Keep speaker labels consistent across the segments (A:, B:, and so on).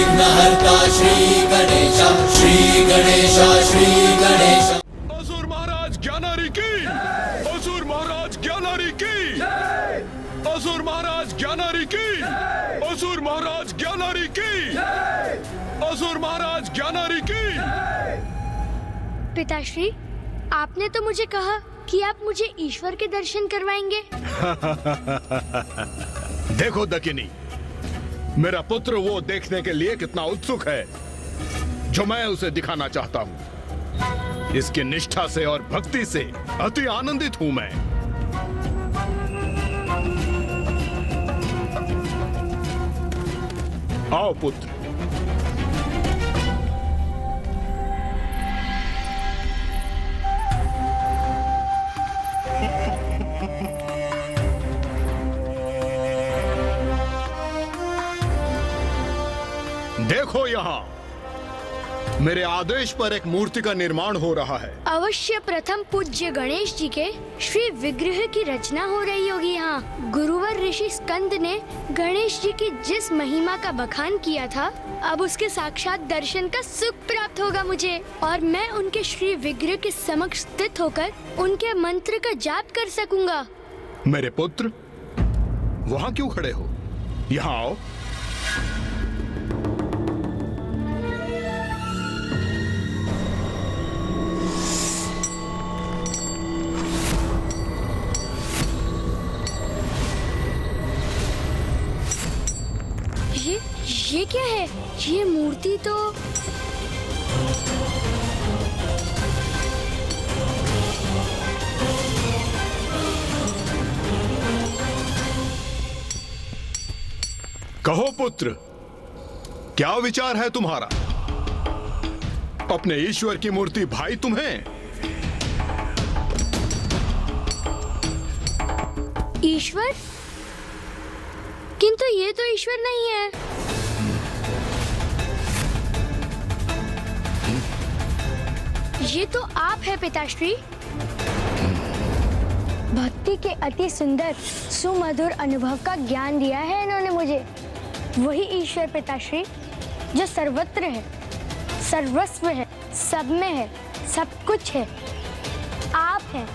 A: विघ्नहर्ता श्री गणेश, श्री गणेश, श्री गणेश।
B: असुर महाराज ज्ञानारी की, असुर महाराज ज्ञानारी की, असुर महाराज ज्ञानारी की, असुर महाराज ज्ञानारी की, असुर महाराज ज्ञानारी की।
C: पिताश्री, आपने तो मुझे कहा कि आप मुझे ईश्वर के दर्शन करवाएंगे।
B: देखो दकिनी, मेरा पुत्र वो देखने के लिए कितना उत्सुक है जो मैं उसे दिखाना चाहता हूँ। इसकी निष्ठा से और भक्ति से अति आनंदित हूं मैं। आओ पुत्र। देखो यहाँ, मेरे आदेश पर एक मूर्ति का निर्माण हो रहा है।
C: अवश्य प्रथम पूज्य गणेश जी के श्री विग्रह की रचना हो रही होगी यहाँ। गुरुवर ऋषि स्कंद ने गणेश जी की जिस महिमा का बखान किया था, अब उसके साक्षात दर्शन का सुख प्राप्त होगा मुझे, और मैं उनके श्री विग्रह के समक्ष स्थित होकर उनके मंत्र का जाप कर सकूंगा।
B: मेरे पुत्र, वहाँ क्यों खड़े हो? यहाँ आओ।
C: ये क्या है? ये मूर्ति तो
B: कहो पुत्र, क्या विचार है तुम्हारा? अपने ईश्वर की मूर्ति भाई तुम्हें?
C: ईश्वर? किंतु ये तो ईश्वर नहीं है। ये तो आप है पिताश्री। भक्ति के अति सुंदर सुमधुर अनुभव का ज्ञान दिया है इन्होंने मुझे। वही ईश्वर पिताश्री जो सर्वत्र है, सर्वस्व है, सब में है, सब कुछ है। आप हैं।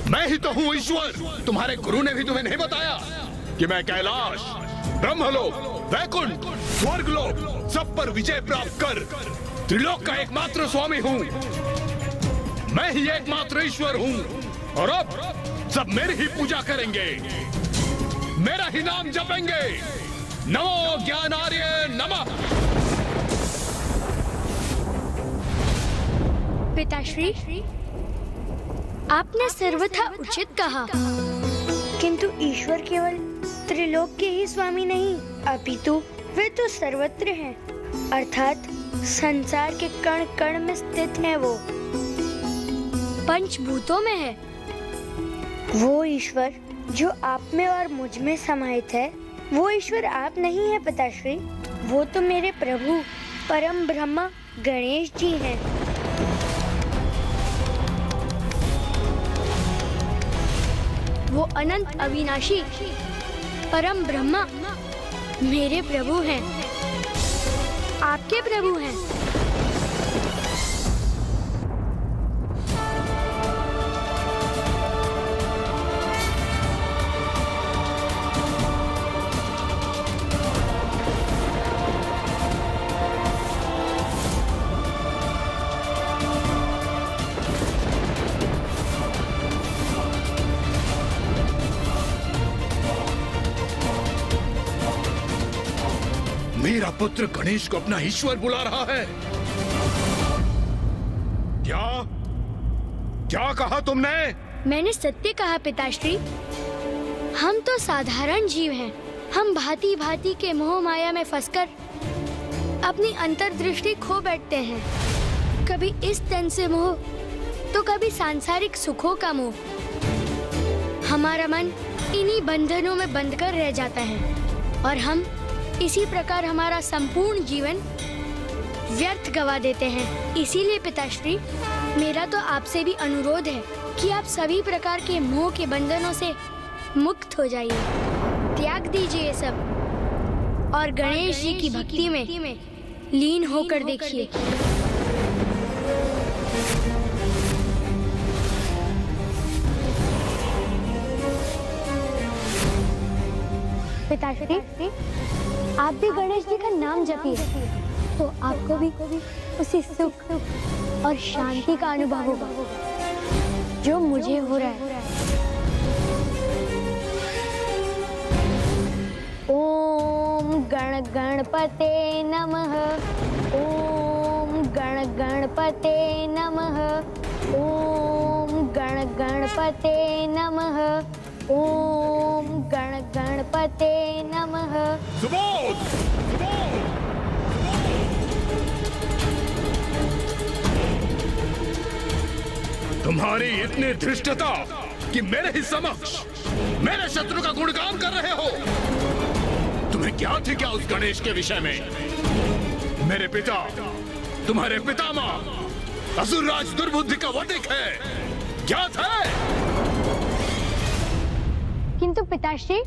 B: मैं ही तो हूँ ईश्वर। तुम्हारे गुरु ने भी तुम्हें नहीं बताया कि मैं कैलाश, ब्रह्मलोक, वैकुंठ, स्वर्गलोक सब पर विजय प्राप्त कर त्रिलोक का एकमात्र स्वामी हूँ। मैं ही एकमात्र ईश्वर हूँ और अब सब मेरी ही पूजा करेंगे, मेरा ही नाम जपेंगे। नमो ज्ञानार्य नमः।
C: पिताश्री, आपने सर्वथा उचित कहा, किंतु ईश्वर केवल त्रिलोक के ही स्वामी नहीं, अपितु वे तो सर्वत्र हैं, अर्थात संसार के कण कण में स्थित है। वो पंचभूतों में है। वो ईश्वर जो आप में और मुझ में समाहित है, वो ईश्वर आप नहीं है पिताश्री। वो तो मेरे प्रभु परम ब्रह्मा गणेश जी हैं। वो अनंत अविनाशी परम ब्रह्मा मेरे प्रभु हैं, आपके प्रभु हैं।
B: मेरा पुत्र गणेश को अपना ईश्वर बुला रहा है। क्या क्या कहा तुमने?
C: मैंने सत्य कहा पिताश्री। हम तो साधारण जीव हैं। हम भांति भांति के मोह माया में फंसकर अपनी अंतर्दृष्टि खो बैठते हैं। कभी इस तन से मोह तो कभी सांसारिक सुखों का मोह। हमारा मन इन्हीं बंधनों में बंधकर रह जाता है और हम इसी प्रकार हमारा संपूर्ण जीवन व्यर्थ गवा देते हैं। इसीलिए पिताश्री, मेरा तो आपसे भी अनुरोध है कि आप सभी प्रकार के मोह के बंधनों से मुक्त हो जाइए, त्याग दीजिए ये सब और गणेश जी की भक्ति में लीन होकर देखिए। पिताश्री, आप भी गणेश जी का नाम जपिए तो आपको भी उसी सुख और शांति का अनुभव होगा जो मुझे हो रहा है। ओम गण गणपते नमः। ओम गण गणपते नमः। ओम गण गणपते नमः। ओम गण गणपते नमः।
B: सुबोध! तुम्हारी इतनी धृष्टता कि मेरे ही समक्ष मेरे शत्रु का गुणगान कर रहे हो। तुम्हें क्या थी क्या उस गणेश के विषय में? मेरे पिता, तुम्हारे पितामह असुरराज दुर्बुद्धि का वधिक है, ज्ञात है।
C: किंतु पिताश्री,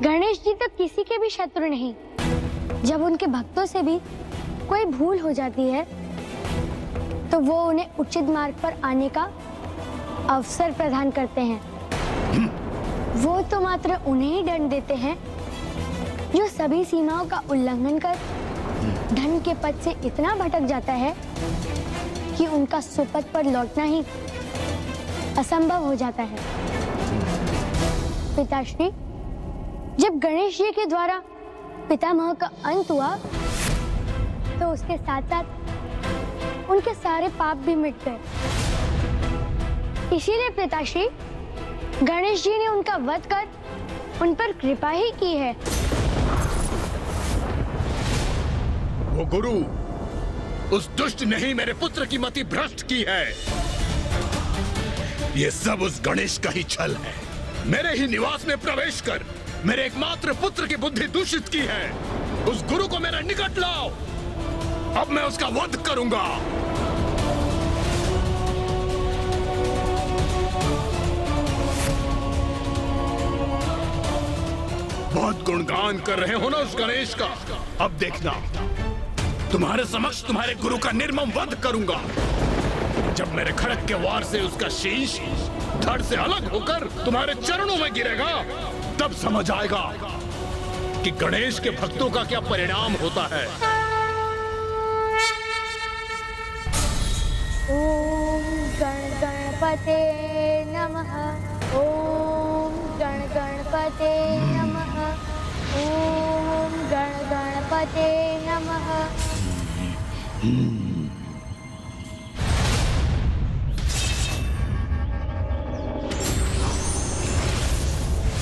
C: गणेश जी तो किसी के भी शत्रु नहीं। जब उनके भक्तों से भी कोई भूल हो जाती है तो वो उन्हें उचित मार्ग पर आने का अवसर प्रदान करते हैं। वो तो मात्र उन्हें ही दंड देते हैं जो सभी सीमाओं का उल्लंघन कर धन के पद से इतना भटक जाता है कि उनका सुपथ पर लौटना ही असंभव हो जाता है। पिताश्री, जब गणेश जी के द्वारा पितामह का अंत हुआ तो उसके साथ साथ उनके सारे पाप भी मिट गए। इसीलिए पिताश्री, गणेश जी ने उनका वध कर उन पर कृपा ही की है।
B: वो गुरु, उस दुष्ट ने ही मेरे पुत्र की मति भ्रष्ट की है। ये सब उस गणेश का ही छल है। मेरे ही निवास में प्रवेश कर मेरे एकमात्र पुत्र की बुद्धि दूषित की है। उस गुरु को मेरे निकट लाओ, अब मैं उसका वध करूंगा। बहुत गुणगान कर रहे हो ना उस गणेश का। अब देखना, तुम्हारे समक्ष तुम्हारे गुरु का निर्मम वध करूंगा। जब मेरे खड़ग के वार से उसका शीश धड़ से अलग होकर तुम्हारे चरणों में गिरेगा, तब समझ आएगा कि गणेश के भक्तों का क्या परिणाम होता है।
C: ओम गण गणपते नमः। ओम गण गणपते नमः। ओम गण गणपते नमः।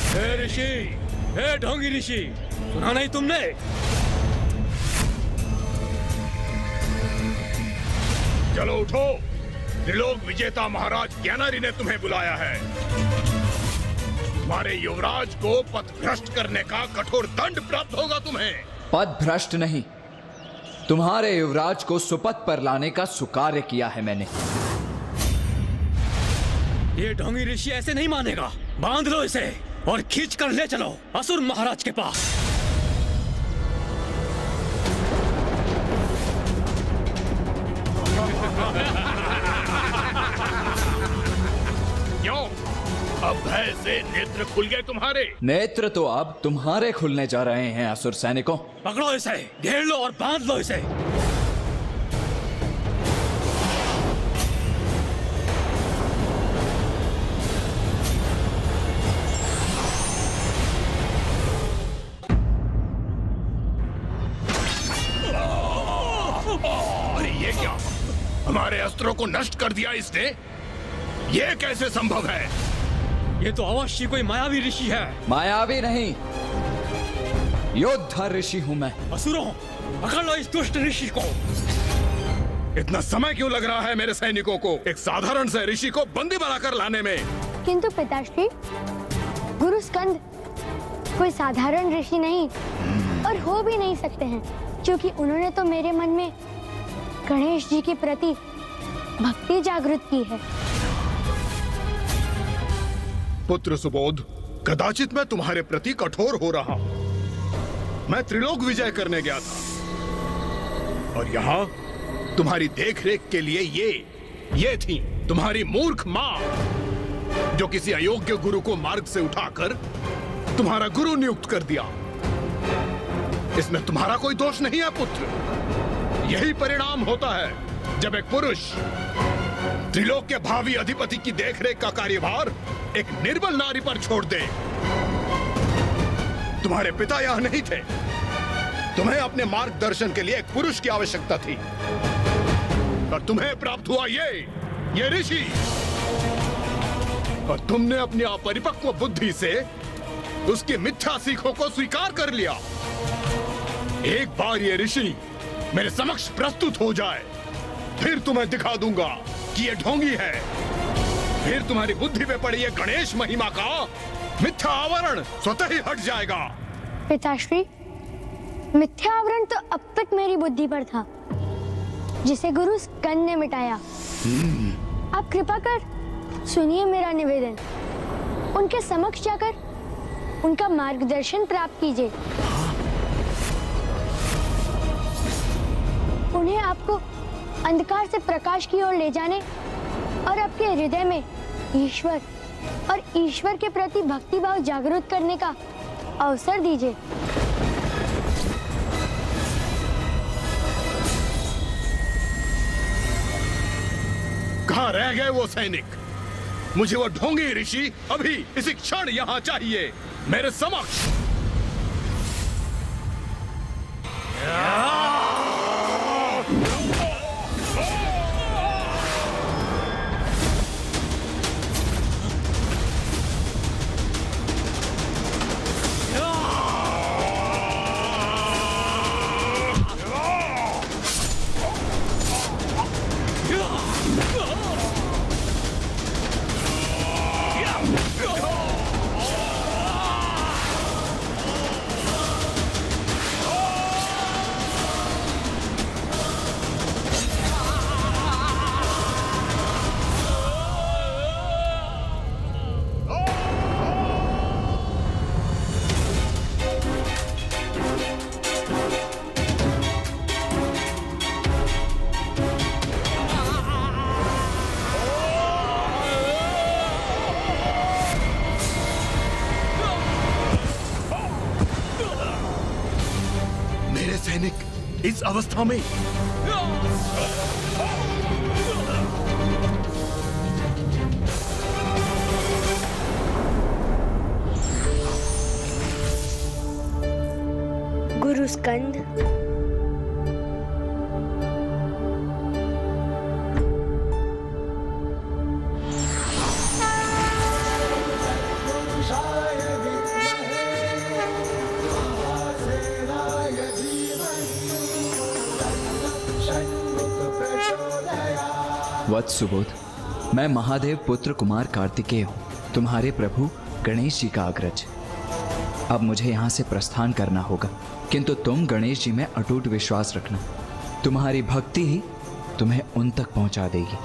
D: हे ऋषि, हे ढोंगी ऋषि, सुना नहीं तुमने?
B: चलो उठो, त्रिलोक विजेता महाराज ज्ञानारी ने तुम्हें बुलाया है। तुम्हारे युवराज को पथ भ्रष्ट करने का कठोर दंड प्राप्त होगा तुम्हें।
E: पद भ्रष्ट नहीं, तुम्हारे युवराज को सुपथ पर लाने का सुकार्य किया है मैंने।
D: ये ढोंगी ऋषि ऐसे नहीं मानेगा। बांध लो इसे और खींच कर ले चलो असुर महाराज के पास।
B: क्यों? अब भय से नेत्र खुल गए तुम्हारे?
E: नेत्र तो अब तुम्हारे खुलने जा रहे हैं असुर सैनिकों।
D: पकड़ो इसे, घेर लो और बांध लो इसे।
B: अरे ये क्या? हमारे अस्त्रों को नष्ट कर दिया इसने। ये कैसे संभव है?
D: ये तो अवश्य कोई मायावी ऋषि है।
E: मायावी नहीं, योद्धा ऋषि हूं मैं।
D: असुरों, पकड़ लो इस दुष्ट ऋषि को।
B: इतना समय क्यों लग रहा है मेरे सैनिकों को एक साधारण से ऋषि को बंदी बनाकर लाने में?
C: किंतु पिताश्री, गुरु स्कंद कोई साधारण ऋषि नहीं और हो भी नहीं सकते हैं, क्योंकि उन्होंने तो मेरे मन में गणेश जी के प्रति भक्ति जागृत की है।
B: पुत्र सुबोध, कदाचित मैं तुम्हारे प्रति कठोर हो रहा हूं। मैं त्रिलोक विजय करने गया था और यहाँ तुम्हारी देखरेख के लिए ये थी तुम्हारी मूर्ख माँ, जो किसी अयोग्य गुरु को मार्ग से उठाकर तुम्हारा गुरु नियुक्त कर दिया। इसमें तुम्हारा कोई दोष नहीं है पुत्र। यही परिणाम होता है जब एक पुरुष त्रिलोक के भावी अधिपति की देखरेख का कार्यभार एक निर्बल नारी पर छोड़ दे। तुम्हारे पिता यहां नहीं थे। तुम्हें अपने मार्गदर्शन के लिए एक पुरुष की आवश्यकता थी और तुम्हें प्राप्त हुआ ये ऋषि। और तुमने अपनी अपरिपक्व बुद्धि से उसकी मिथ्या सीखों को स्वीकार कर लिया। एक बार ये ऋषि मेरे समक्ष प्रस्तुत हो जाए, फिर तुम्हें दिखा दूंगा कि ये ढोंगी है। फिर तुम्हारी बुद्धि पे पड़ी ये गणेश महिमा का मिथ्या आवरण स्वतः ही हट जाएगा।
C: पिताश्री, मिथ्या आवरण तो अब तक मेरी बुद्धि पर था, जिसे गुरु स्कंद ने मिटाया। आप कृपा कर सुनिए मेरा निवेदन। उनके समक्ष जाकर उनका मार्गदर्शन प्राप्त कीजिए। उन्हें आपको अंधकार से प्रकाश की ओर ले जाने और आपके हृदय में ईश्वर और ईश्वर के प्रति भक्ति भाव जागृत करने का अवसर दीजिए।
B: कहाँ रह गए वो सैनिक? मुझे वो ढोंगी ऋषि अभी इसी क्षण यहाँ चाहिए, मेरे समक्ष। इस अवस्था में
C: गुरु स्कंद,
E: वत्स सुबोध, मैं महादेव पुत्र कुमार कार्तिकेय हूँ, तुम्हारे प्रभु गणेश जी का अग्रज। अब मुझे यहाँ से प्रस्थान करना होगा, किंतु तुम गणेश जी में अटूट विश्वास रखना। तुम्हारी भक्ति ही तुम्हें उन तक पहुँचा देगी।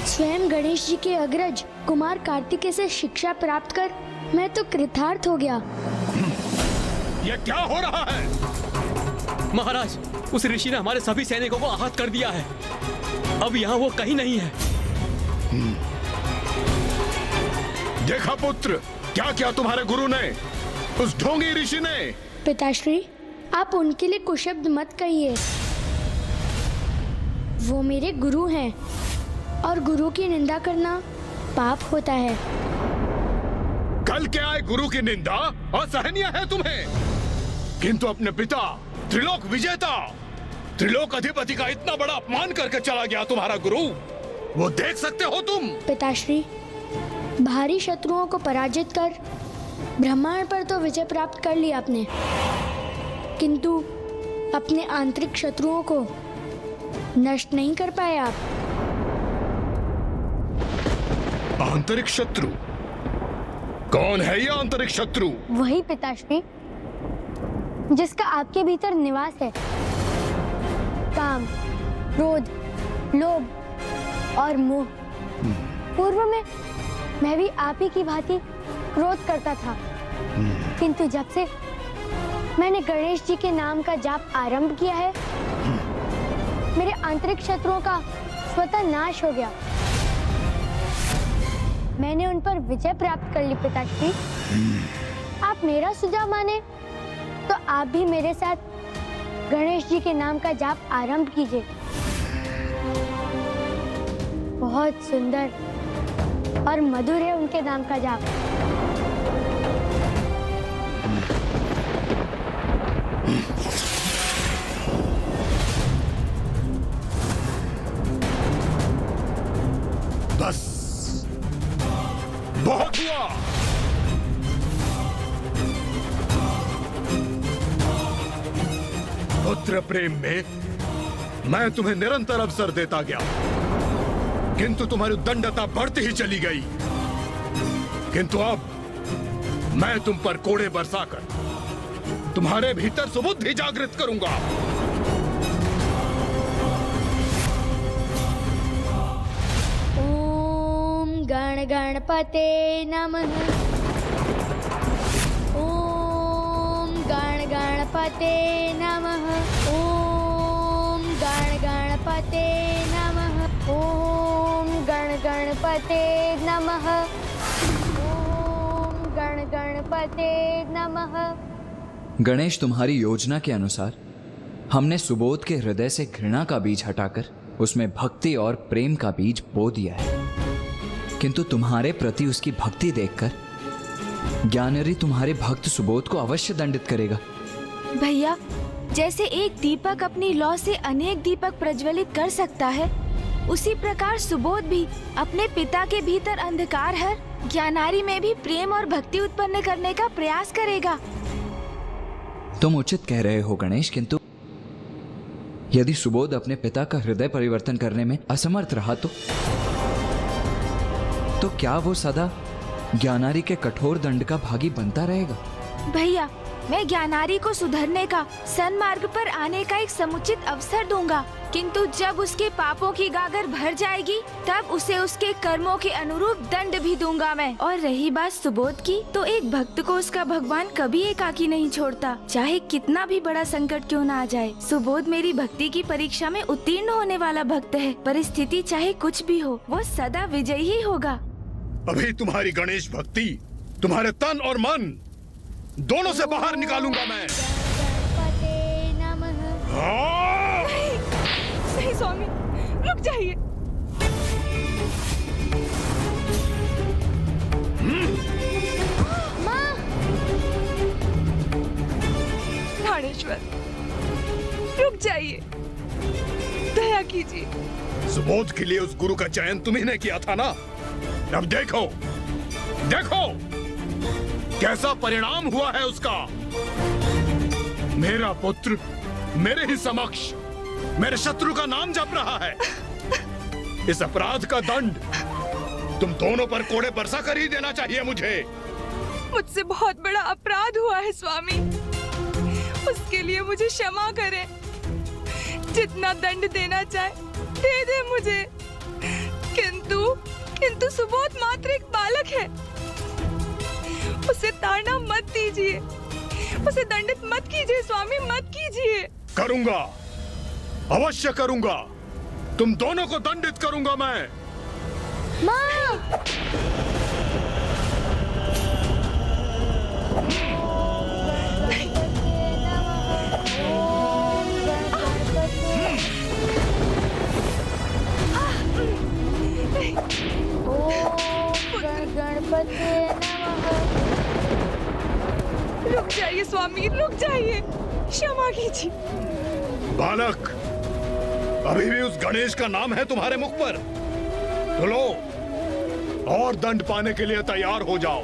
C: स्वयं गणेश जी के अग्रज कुमार कार्तिकेय से शिक्षा प्राप्त कर मैं तो कृतार्थ हो गया।
B: यह क्या हो रहा है?
D: महाराज, उस ऋषि ने हमारे सभी सैनिकों को आहत कर दिया है। अब यहाँ वो कहीं नहीं है।
B: देखा पुत्र, क्या क्या तुम्हारे गुरु ने, उस ढोंगी ऋषि ने।
C: पिताश्री, आप उनके लिए कुशब्द मत कहिए। वो मेरे गुरु हैं और गुरु की निंदा करना पाप होता है।
B: कल के आए गुरु की निंदा असहनीय है तुम्हें, किंतु अपने पिता त्रिलोक विजेता, त्रिलोक अधिपति का इतना बड़ा अपमान करके चला गया तुम्हारा गुरु, वो देख सकते हो तुम?
C: पिताश्री, भारी शत्रुओं को पराजित कर ब्रह्मांड पर तो विजय प्राप्त कर ली आपने, किंतु अपने आंतरिक शत्रुओं को नष्ट नहीं कर पाए आप।
B: आंतरिक शत्रु? कौन है यह आंतरिक शत्रु?
C: वही पिताश्री जिसका आपके भीतर निवास है। काम, क्रोध, लोभ और मोह। पूर्व में मैं भी आप ही की भांति क्रोध करता था, किंतु जब से मैंने गणेश जी के नाम का जाप आरंभ किया है, मेरे आंतरिक शत्रुओं का स्वतः नाश हो गया। मैंने उन पर विजय प्राप्त कर ली पिताश्री। आप मेरा सुझाव माने तो आप भी मेरे साथ गणेश जी के नाम का जाप आरंभ कीजिए। बहुत सुंदर और मधुर है उनके नाम का जाप।
B: बस बहुत हुआ। पुत्र प्रेम में मैं तुम्हें निरंतर अवसर देता गया, किंतु तुम्हारी उद्दंडता बढ़ती ही चली गई। किंतु अब मैं तुम पर कोड़े बरसाकर तुम्हारे भीतर सुबुद्धि जागृत करूंगा।
C: ओम गण गणपते नमः। ओम गण गणपते नमः। ओम गण गणपते नमः। ओम गण गणपते नमः। ओम गण गणपते नमः।
E: गणेश, तुम्हारी योजना के अनुसार हमने सुबोध के हृदय से घृणा का बीज हटाकर उसमें भक्ति और प्रेम का बीज बो दिया है, किंतु तुम्हारे प्रति उसकी भक्ति देखकर ज्ञानरी तुम्हारे भक्त सुबोध को अवश्य दंडित करेगा।
F: भैया, जैसे एक दीपक अपनी लौ से अनेक दीपक प्रज्वलित कर सकता है, उसी प्रकार सुबोध भी अपने पिता के भीतर अंधकार हर ज्ञानारी में भी प्रेम और भक्ति उत्पन्न करने का प्रयास करेगा।
E: तुम उचित कह रहे हो गणेश, किंतु यदि सुबोध अपने पिता का हृदय परिवर्तन करने में असमर्थ रहा तो क्या वो सदा ज्ञानारी के कठोर दंड का भागी बनता रहेगा?
F: भैया, मैं ज्ञानारी को सुधरने का, सन्मार्ग पर आने का एक समुचित अवसर दूंगा, किंतु जब उसके पापों की गागर भर जाएगी तब उसे उसके कर्मों के अनुरूप दंड भी दूंगा मैं। और रही बात सुबोध की, तो एक भक्त को उसका भगवान कभी एकाकी नहीं छोड़ता, चाहे कितना भी बड़ा संकट क्यों ना आ जाए। सुबोध मेरी भक्ति की परीक्षा में उत्तीर्ण होने वाला भक्त है। परिस्थिति चाहे कुछ भी हो, वो सदा विजयी ही होगा।
B: अभी तुम्हारी गणेश भक्ति तुम्हारे तन और मन दोनों से बाहर निकालूंगा मैं।
C: गणपते नमः।
B: हाँ!
F: नहीं स्वामी, रुक जाइए।
C: माँ!
F: प्राणेश्वर, रुक जाइए, दया कीजिए।
B: सुबोध के लिए उस गुरु का चयन तुम्ही ने किया था ना। अब देखो देखो कैसा परिणाम हुआ है उसका। मेरा पुत्र मेरे ही समक्ष मेरे शत्रु का नाम जप रहा है। इस अपराध का दंड तुम दोनों पर कोड़े बरसा कर ही देना चाहिए मुझे।
F: मुझसे बहुत बड़ा अपराध हुआ है स्वामी, उसके लिए मुझे क्षमा करें। जितना दंड देना चाहे दे दे मुझे, किंतु सुबोध मात्र एक बालक है, उसे ताड़ना मत दीजिए, उसे दंडित मत कीजिए स्वामी, मत कीजिए।
B: करूंगा, अवश्य करूंगा, तुम दोनों को दंडित करूंगा मैं।
C: माँ! गणपते नमः।
F: रुक जाइए स्वामी, रुक जाइए, क्षमा कीजिए।
B: बालक, अभी भी उस गणेश का नाम है तुम्हारे मुख पर, तो लो और दंड पाने के लिए तैयार हो जाओ।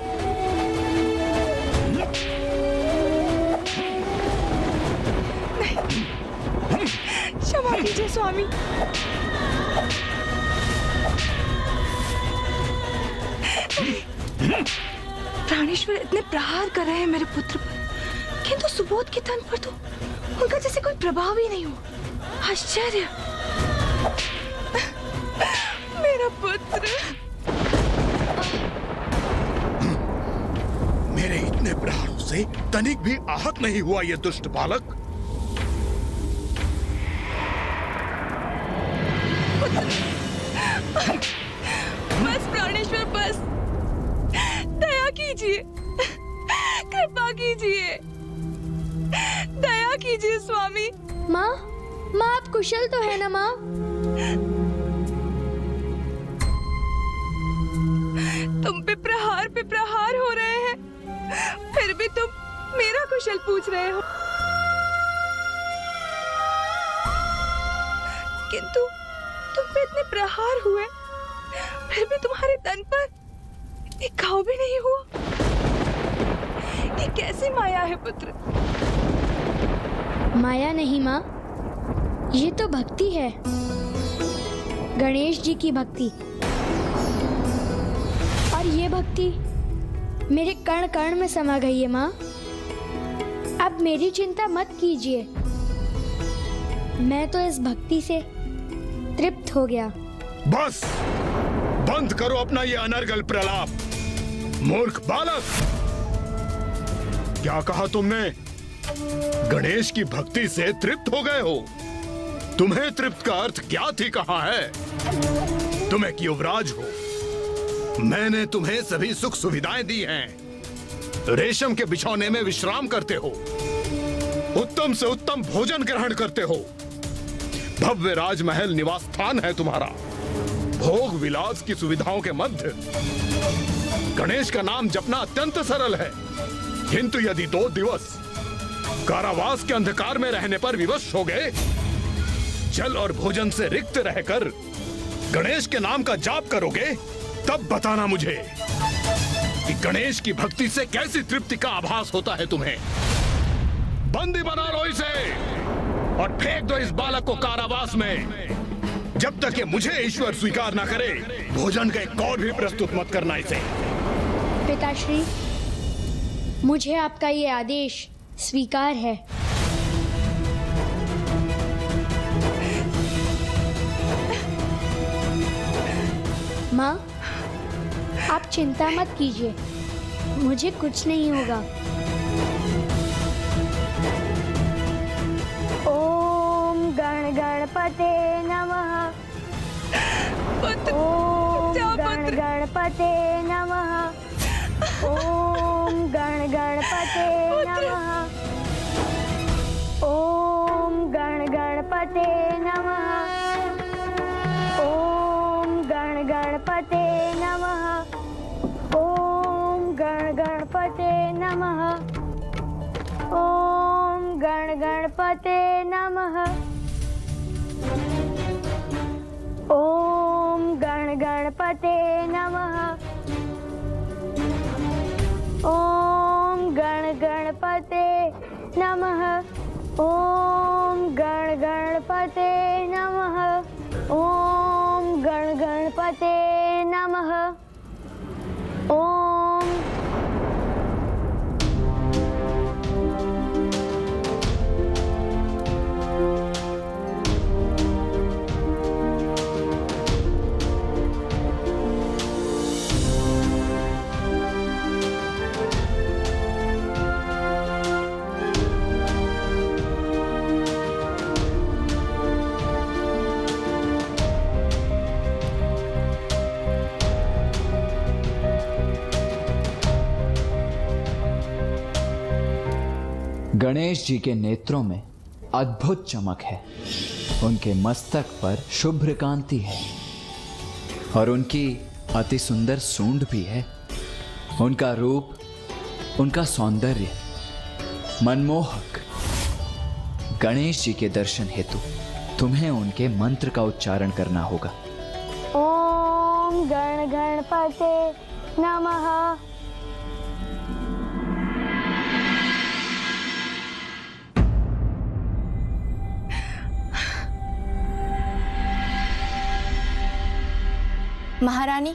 F: क्षमा कीजिए स्वामी। प्राणेश्वर इतने प्रहार कर रहे हैं मेरे पुत्र पर, किंतु सुबोध के तन पर तो उनका जैसे कोई प्रभाव ही नहीं हुआ। आश्चर्य। मेरा पुत्र।
B: मेरे इतने प्रहारों से तनिक भी आहत नहीं हुआ ये दुष्ट बालक।
F: बस प्राणेश्वर बस, दया कीजिए, कृपा कीजिए, दया कीजिए स्वामी।
C: माँ, माँ आप कुशल तो है ना माँ?
F: तुम पे प्रहार हो रहे हैं, फिर भी तुम मेरा कुशल पूछ रहे हो। किंतु तुम पे इतने प्रहार हुए, फिर भी तुम्हारे तन पर एक घाव भी नहीं हुआ। ये कैसी माया है पुत्र?
C: माया नहीं माँ, ये तो भक्ति है, गणेश जी की भक्ति। और ये भक्ति मेरे कण कण में समा गई है माँ। अब मेरी चिंता मत कीजिए, मैं तो इस भक्ति से तृप्त हो गया।
B: बस बंद करो अपना ये अनर्गल प्रलाप, मूर्ख बालक। क्या कहा तुमने? गणेश की भक्ति से तृप्त हो गए हो? तुम्हें तृप्त का अर्थ ज्ञात ही कहाँ है? तुम एक युवराज हो, मैंने तुम्हें सभी सुख सुविधाएं दी हैं। रेशम के बिछौने में विश्राम करते हो, उत्तम से उत्तम भोजन ग्रहण करते हो, भव्य राजमहल निवास स्थान है तुम्हारा, भोग विलास की सुविधाओं के मध्य। गणेश का नाम जपना अत्यंत सरल है, किंतु यदि 2 दिवस कारावास के अंधकार में रहने पर विवश हो गए, जल और भोजन से रिक्त रहकर गणेश के नाम का जाप करोगे, तब बताना मुझे कि गणेश की भक्ति से कैसी तृप्ति का आभास होता है तुम्हें। बंदी बना लो इसे और फेंक दो इस बालक को कारावास में। जब तक ये मुझे ईश्वर स्वीकार ना करे, भोजन का एक कौर भी प्रस्तुत मत करना इसे।
C: पिताश्री, मुझे आपका ये आदेश स्वीकार है। माँ, आप चिंता मत कीजिए, मुझे कुछ नहीं होगा। ओम गण गणपते नमः। ओम गण गणपते नमः। ओम गण गणपते नमः। ओम गण गणपते नमः। ओम गण गणपते नमः। ओम गण गणपते नमः। ओम गण गणपते नमः। ओम गण गणपते नमः। ओम गण गणपते नमः। ओम गण गणपते नमः। ओम गण गणपते नमः। ओम
E: गणेश जी के नेत्रों में अद्भुत चमक है, उनके मस्तक पर शुभ्र कांति है और उनकी अति सुंदर सूंड भी है। उनका रूप, उनका सौंदर्य मनमोहक। गणेश जी के दर्शन हेतु तुम्हें उनके मंत्र का उच्चारण करना होगा।
C: ओम गण गणपते नमः।
G: महारानी,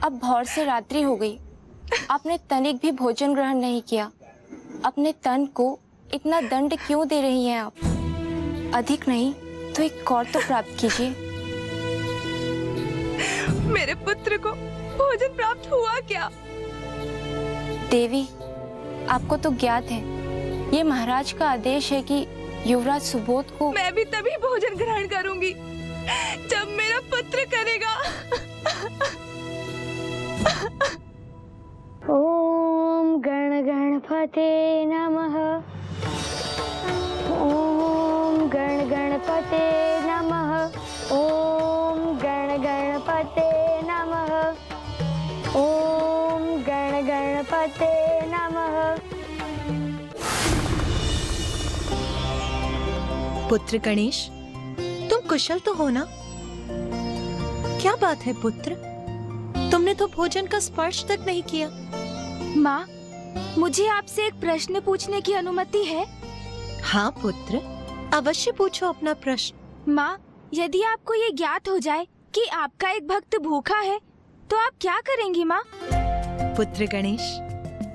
G: अब भोर से रात्रि हो गई, आपने तनिक भी भोजन ग्रहण नहीं किया। अपने तन को इतना दंड क्यों दे रही हैं आप? अधिक नहीं तो एक और तो प्राप्त कीजिए।
F: मेरे पुत्र को भोजन प्राप्त हुआ क्या?
G: देवी, आपको तो ज्ञात है, ये महाराज का आदेश है कि युवराज सुबोध को।
F: मैं भी तभी भोजन ग्रहण करूंगी जब मेरा पुत्र करेगा।
C: ओम गण गणपते नमः। ओम गण गणपते नमः। ओम गण गणपते नमः। ओम गण गणपते नमः।
H: पुत्र गणेश, तुम कुशल तो हो ना? क्या बात है पुत्र, तुमने तो भोजन का स्पर्श तक नहीं किया।
F: माँ, मुझे आपसे एक प्रश्न पूछने की अनुमति है?
H: हाँ पुत्र, अवश्य पूछो अपना प्रश्न।
F: माँ, यदि आपको ये ज्ञात हो जाए कि आपका एक भक्त भूखा है, तो आप क्या करेंगी माँ?
H: पुत्र गणेश,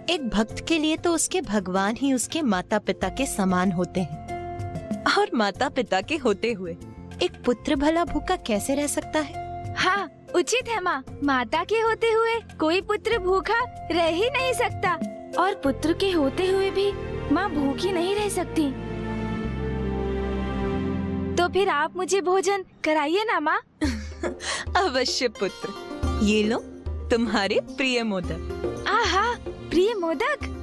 H: एक भक्त के लिए तो उसके भगवान ही उसके माता पिता के समान होते हैं, और माता पिता के होते हुए एक पुत्र भला भूखा कैसे रह सकता है?
F: हाँ, उचित है माँ। माता के होते हुए कोई पुत्र भूखा रह ही नहीं सकता, और पुत्र के होते हुए भी माँ भूखी नहीं रह सकती। तो फिर आप मुझे भोजन कराइए ना माँ।
H: अवश्य पुत्र, ये लो तुम्हारे प्रिय मोदक।
F: आहा, प्रिय मोदक।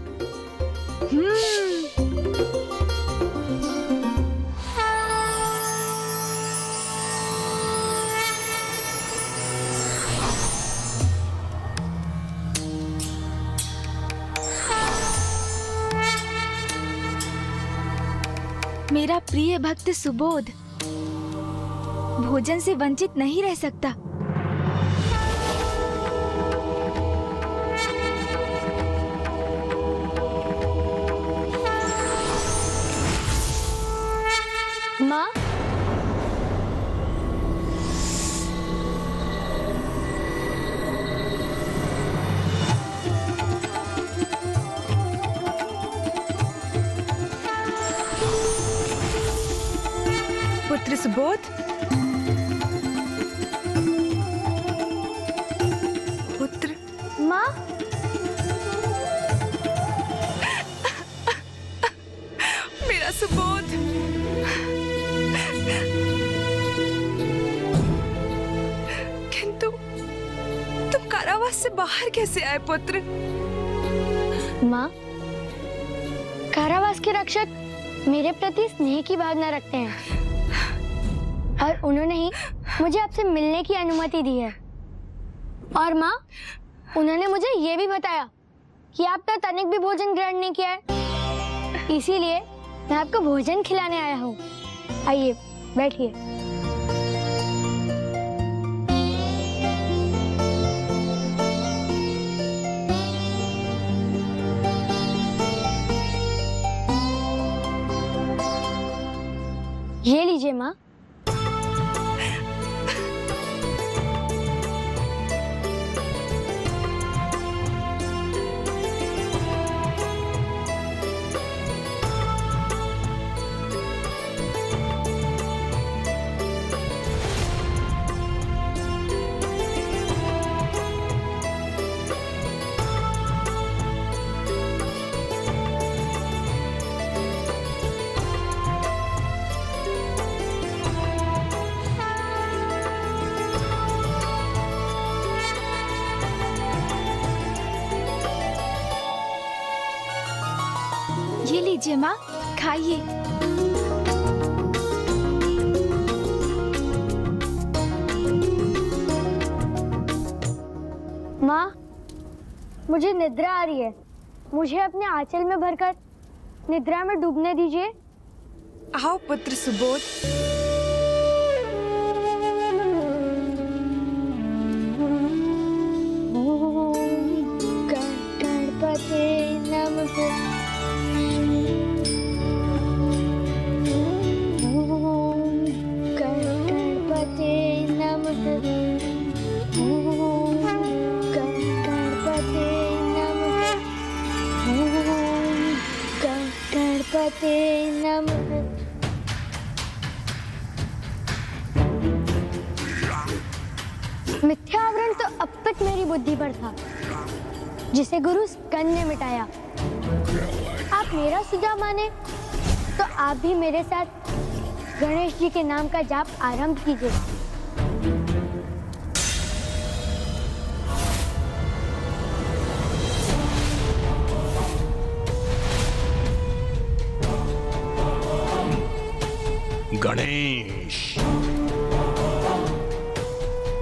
F: मेरा प्रिय भक्त सुबोध भोजन से वंचित नहीं रह सकता।
C: माँ,
F: पुत्र सुबोध, पुत्र।
C: माँ,
F: मेरा सुबोध। किंतु तुम कारावास से बाहर कैसे आए पुत्र?
C: माँ, कारावास के रक्षक मेरे प्रति स्नेह की भावना रखते हैं, और उन्होंने ही मुझे आपसे मिलने की अनुमति दी है। और माँ, उन्होंने मुझे ये भी बताया कि आपने तनिक भी भोजन ग्रहण नहीं किया है, इसीलिए मैं आपको भोजन खिलाने आया हूँ। आइए, बैठिए। ये लीजिए माँ।
F: ये लीजिए माँ, खाइए।
C: माँ, मुझे निद्रा आ रही है, मुझे अपने आंचल में भरकर निद्रा में डूबने दीजिए।
F: आओ पुत्र सुबोध।
C: गणपते नमः। ओम गणपते नमः। ओम बुद्धि पर था जिसे गुरु स्कंद ने मिटाया। आप मेरा सुझाव माने तो आप भी मेरे साथ गणेश जी के नाम का जाप आरंभ कीजिए।
B: गणेश,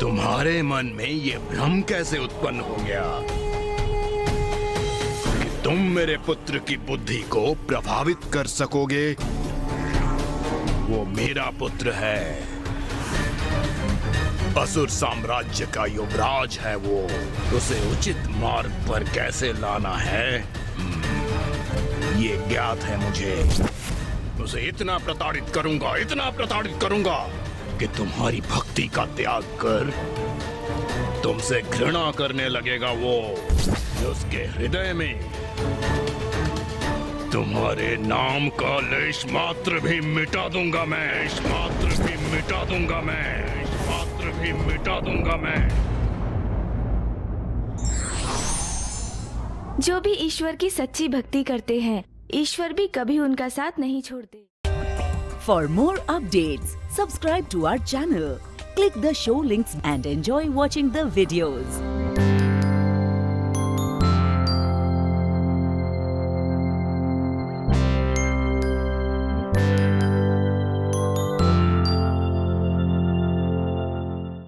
B: तुम्हारे मन में ये भ्रम कैसे उत्पन्न हो गया कि तुम मेरे पुत्र की बुद्धि को प्रभावित कर सकोगे? वो मेरा पुत्र है, असुर साम्राज्य का युवराज है वो। उसे उचित मार्ग पर कैसे लाना है ये ज्ञात है मुझे। उसे इतना प्रताड़ित करूंगा कि तुम्हारी भक्ति का त्याग कर तुमसे घृणा करने लगेगा वो। उसके हृदय में तुम्हारे नाम का लेश मात्र भी मिटा दूंगा मैं।
F: जो भी ईश्वर की सच्ची भक्ति करते हैं, ईश्वर भी कभी उनका साथ नहीं छोड़ते।
I: For more updates, subscribe to our channel, click the show links and enjoy watching the videos.